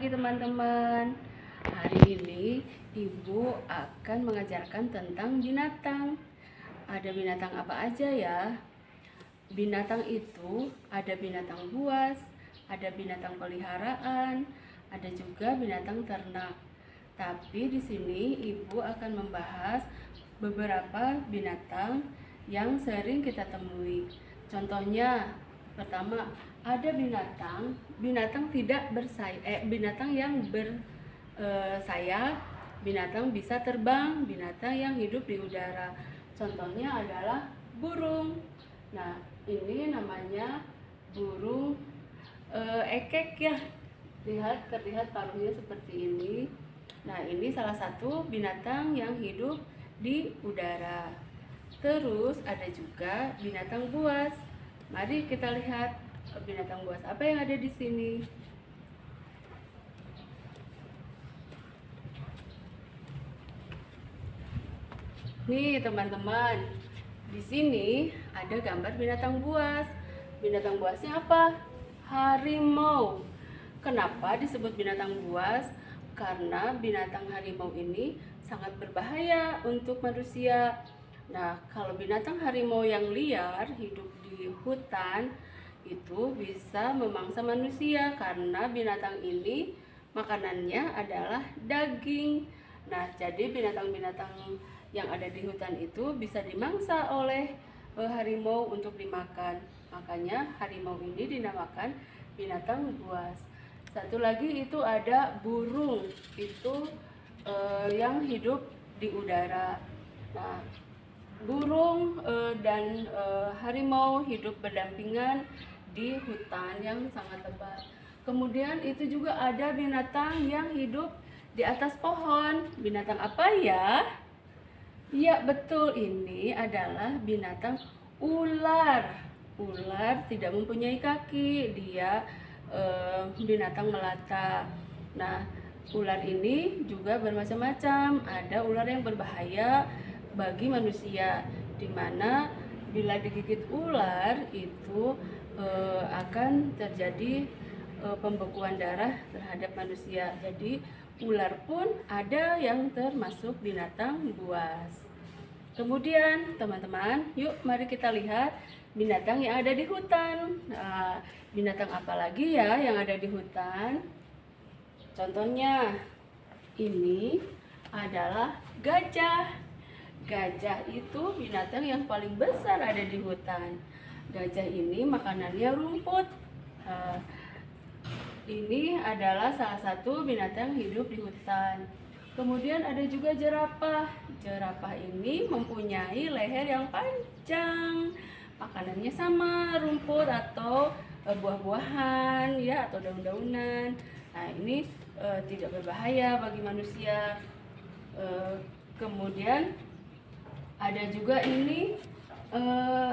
pagi teman-teman. Hari ini Ibu akan mengajarkan tentang binatang. Ada binatang apa aja ya? Binatang itu ada binatang buas, ada binatang peliharaan, ada juga binatang ternak. Tapi di sini Ibu akan membahas beberapa binatang yang sering kita temui. Contohnya, pertama, ada binatang tidak bersayap, binatang yang bersayap, binatang bisa terbang, binatang yang hidup di udara. Contohnya adalah burung. Nah, ini namanya burung ekek ya. Terlihat paruhnya seperti ini. Nah, ini salah satu binatang yang hidup di udara. Terus ada juga binatang buas. Mari kita lihat binatang buas apa yang ada di sini. Nih teman-teman, di sini ada gambar binatang buas. Binatang buasnya apa? Harimau. Kenapa disebut binatang buas? Karena binatang harimau ini sangat berbahaya untuk manusia. Nah, kalau binatang harimau yang liar hidup di hutan itu bisa memangsa manusia karena binatang ini makanannya adalah daging. Nah, jadi binatang-binatang yang ada di hutan itu bisa dimangsa oleh harimau untuk dimakan. Makanya harimau ini dinamakan binatang buas. Satu lagi itu ada burung, itu yang hidup di udara. Nah, burung dan harimau hidup berdampingan di hutan yang sangat lebat. Kemudian itu juga ada binatang yang hidup di atas pohon. Binatang apa ya? Ya betul, ini adalah binatang ular. Ular tidak mempunyai kaki, dia binatang melata. Nah, ular ini juga bermacam-macam. Ada ular yang berbahaya bagi manusia, dimana bila digigit ular itu akan terjadi pembekuan darah terhadap manusia. Jadi ular pun ada yang termasuk binatang buas. Kemudian teman-teman, yuk mari kita lihat binatang yang ada di hutan. Nah, binatang apa lagi ya yang ada di hutan? Contohnya ini adalah gajah. Gajah itu binatang yang paling besar ada di hutan. Gajah ini makanannya rumput. Ini adalah salah satu binatang hidup di hutan. Kemudian ada juga jerapah. Jerapah ini mempunyai leher yang panjang. Makanannya sama rumput atau buah-buahan ya, atau daun-daunan. Nah, ini tidak berbahaya bagi manusia. Kemudian ada juga ini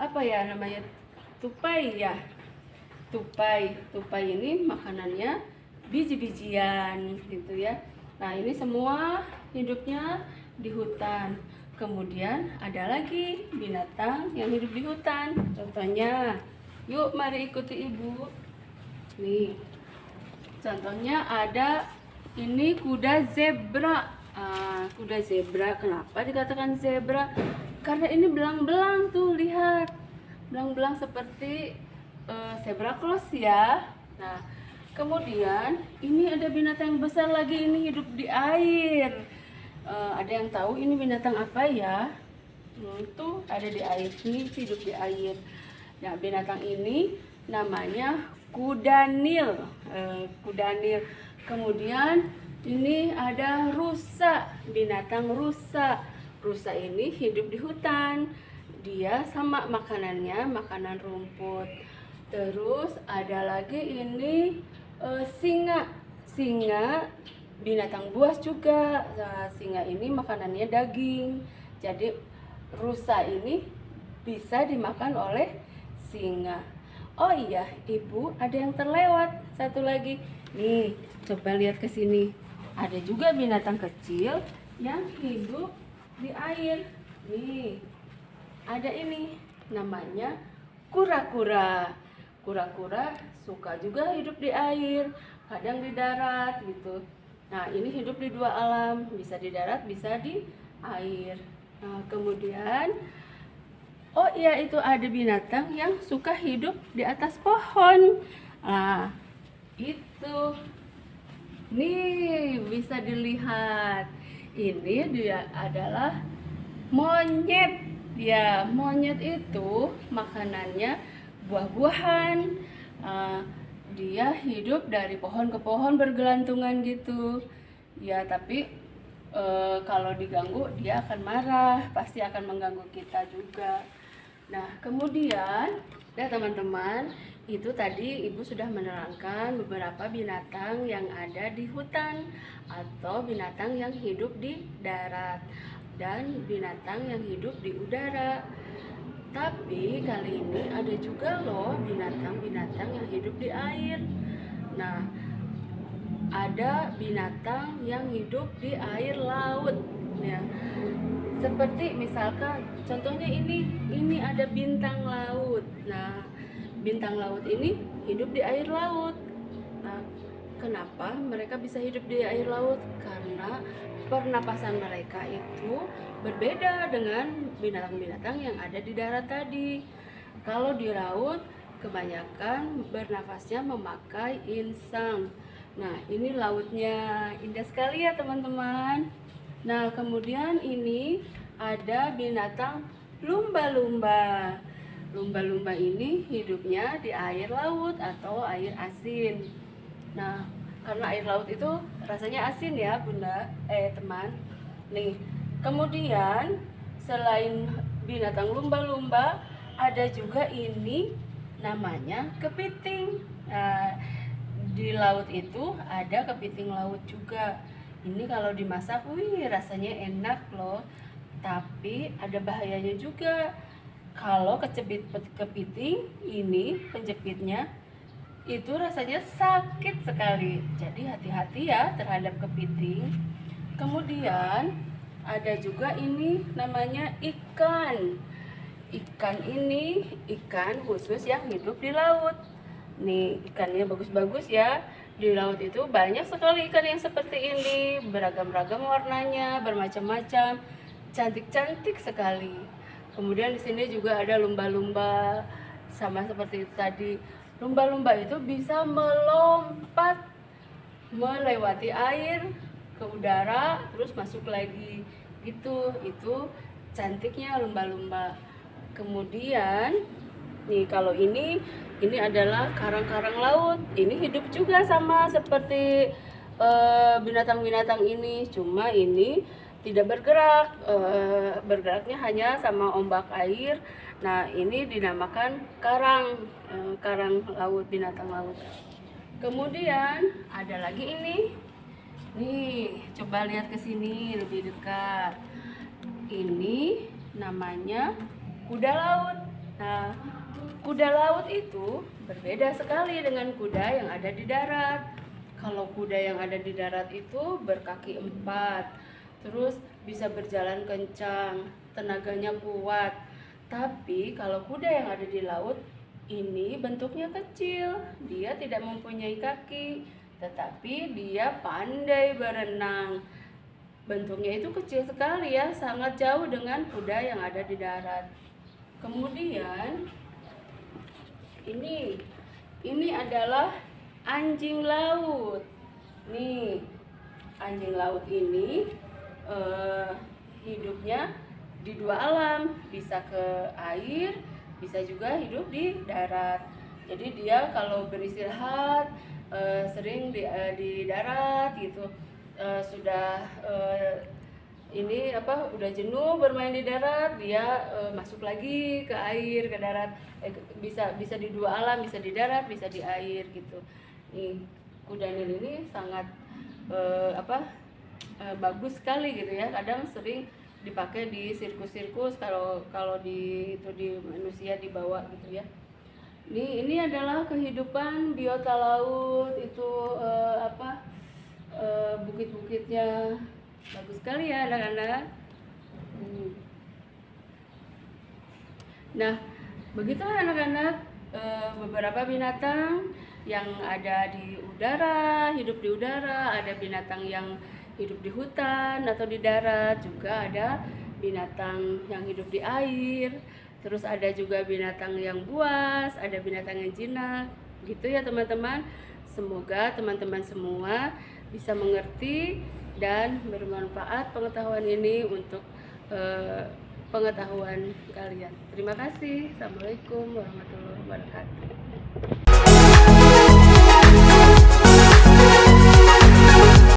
apa ya namanya, tupai ya. Tupai ini makanannya biji-bijian gitu ya. Nah, ini semua hidupnya di hutan. Kemudian ada lagi binatang yang hidup di hutan. Contohnya, yuk mari ikuti Ibu. Nih, contohnya ada ini kuda zebra. Kuda zebra, kenapa dikatakan zebra? Karena ini belang-belang tuh, lihat. Belang-belang seperti zebra cross ya. Nah, kemudian ini ada binatang yang besar lagi, ini hidup di air. Ada yang tahu ini binatang apa ya? Itu ada di air, ini hidup di air. Nah, binatang ini namanya kuda Nil. Kuda Nil. Kemudian ini ada rusa, binatang rusa. Rusa ini hidup di hutan. Dia sama makanannya, makanan rumput. Terus ada lagi ini singa. Singa binatang buas juga. Nah, singa ini makanannya daging. Jadi rusa ini bisa dimakan oleh singa. Oh iya, Ibu, ada yang terlewat. Satu lagi. Nih, coba lihat ke sini. Ada juga binatang kecil yang hidup di air. Nih, ada ini namanya kura-kura. Kura-kura suka juga hidup di air, kadang di darat gitu. Nah, ini hidup di dua alam, bisa di darat, bisa di air. Nah, kemudian oh iya, itu ada binatang yang suka hidup di atas pohon. Nah, itu. Nih, bisa dilihat. Ini dia adalah monyet. Ya, monyet itu makanannya buah-buahan. Uh, Dia hidup dari pohon ke pohon bergelantungan gitu. Ya, tapi kalau diganggu dia akan marah, pasti akan mengganggu kita juga. Nah, kemudian ya teman-teman, itu tadi Ibu sudah menerangkan beberapa binatang yang ada di hutan atau binatang yang hidup di darat dan binatang yang hidup di udara. Tapi kali ini ada juga loh binatang-binatang yang hidup di air. Nah, ada binatang yang hidup di air laut ya. Seperti misalkan contohnya ini ada bintang laut. Nah, bintang laut ini hidup di air laut. Nah, kenapa mereka bisa hidup di air laut? Karena pernapasan mereka itu berbeda dengan binatang-binatang yang ada di darat tadi. Kalau di laut kebanyakan bernafasnya memakai insang. Nah, ini lautnya indah sekali ya teman-teman. Nah, kemudian ini ada binatang lumba-lumba. Lumba-lumba ini hidupnya di air laut atau air asin. Nah, karena air laut itu rasanya asin ya, Bunda, teman. Nih, kemudian selain binatang lumba-lumba, ada juga ini namanya kepiting. Nah, di laut itu ada kepiting laut juga. Ini kalau dimasak, rasanya enak loh. Tapi ada bahayanya juga. Kalau kecebit kepiting, ini penjepitnya itu rasanya sakit sekali. Jadi hati-hati ya terhadap kepiting. Kemudian ada juga ini namanya ikan. Ikan ini ikan khusus yang hidup di laut. Nih, ikannya bagus-bagus ya. Di laut itu banyak sekali ikan yang seperti ini, beragam-ragam warnanya, bermacam-macam, cantik-cantik sekali. Kemudian di sini juga ada lumba-lumba, sama seperti itu tadi. Lumba-lumba itu bisa melompat, melewati air ke udara, terus masuk lagi. Gitu, itu cantiknya lumba-lumba. Kemudian nih, kalau ini adalah karang-karang laut. Ini hidup juga sama seperti binatang-binatang ini, cuma ini tidak bergerak. Bergeraknya hanya sama ombak air. Nah, ini dinamakan karang, karang laut, binatang laut. Kemudian ada lagi ini. Nih, coba lihat ke sini lebih dekat. Ini namanya kuda laut. Nah, kuda laut itu berbeda sekali dengan kuda yang ada di darat. Kalau kuda yang ada di darat itu berkaki 4, terus bisa berjalan kencang, tenaganya kuat. Tapi kalau kuda yang ada di laut ini bentuknya kecil, dia tidak mempunyai kaki, tetapi dia pandai berenang. Bentuknya itu kecil sekali ya, sangat jauh dengan kuda yang ada di darat. Kemudian ini adalah anjing laut. Nih, anjing laut ini hidupnya di dua alam, bisa ke air, bisa juga hidup di darat. Jadi dia kalau beristirahat sering di darat gitu. Sudah udah jenuh bermain di darat, dia masuk lagi ke air, ke darat. Bisa di dua alam, bisa di darat, bisa di air gitu. Nih, kuda nil ini sangat bagus sekali gitu ya. Kadang sering dipakai di sirkus-sirkus kalau di manusia dibawa gitu ya. Ini adalah kehidupan biota laut itu bukit-bukitnya bagus sekali ya anak-anak. Nah, begitulah anak-anak beberapa binatang yang ada di udara, hidup di udara, ada binatang yang hidup di hutan atau di darat, juga ada binatang yang hidup di air. Terus ada juga binatang yang buas, ada binatang yang jinak. Gitu ya teman-teman. Semoga teman-teman semua bisa mengerti dan bermanfaat pengetahuan ini untuk pengetahuan kalian. Terima kasih. Assalamualaikum warahmatullahi wabarakatuh.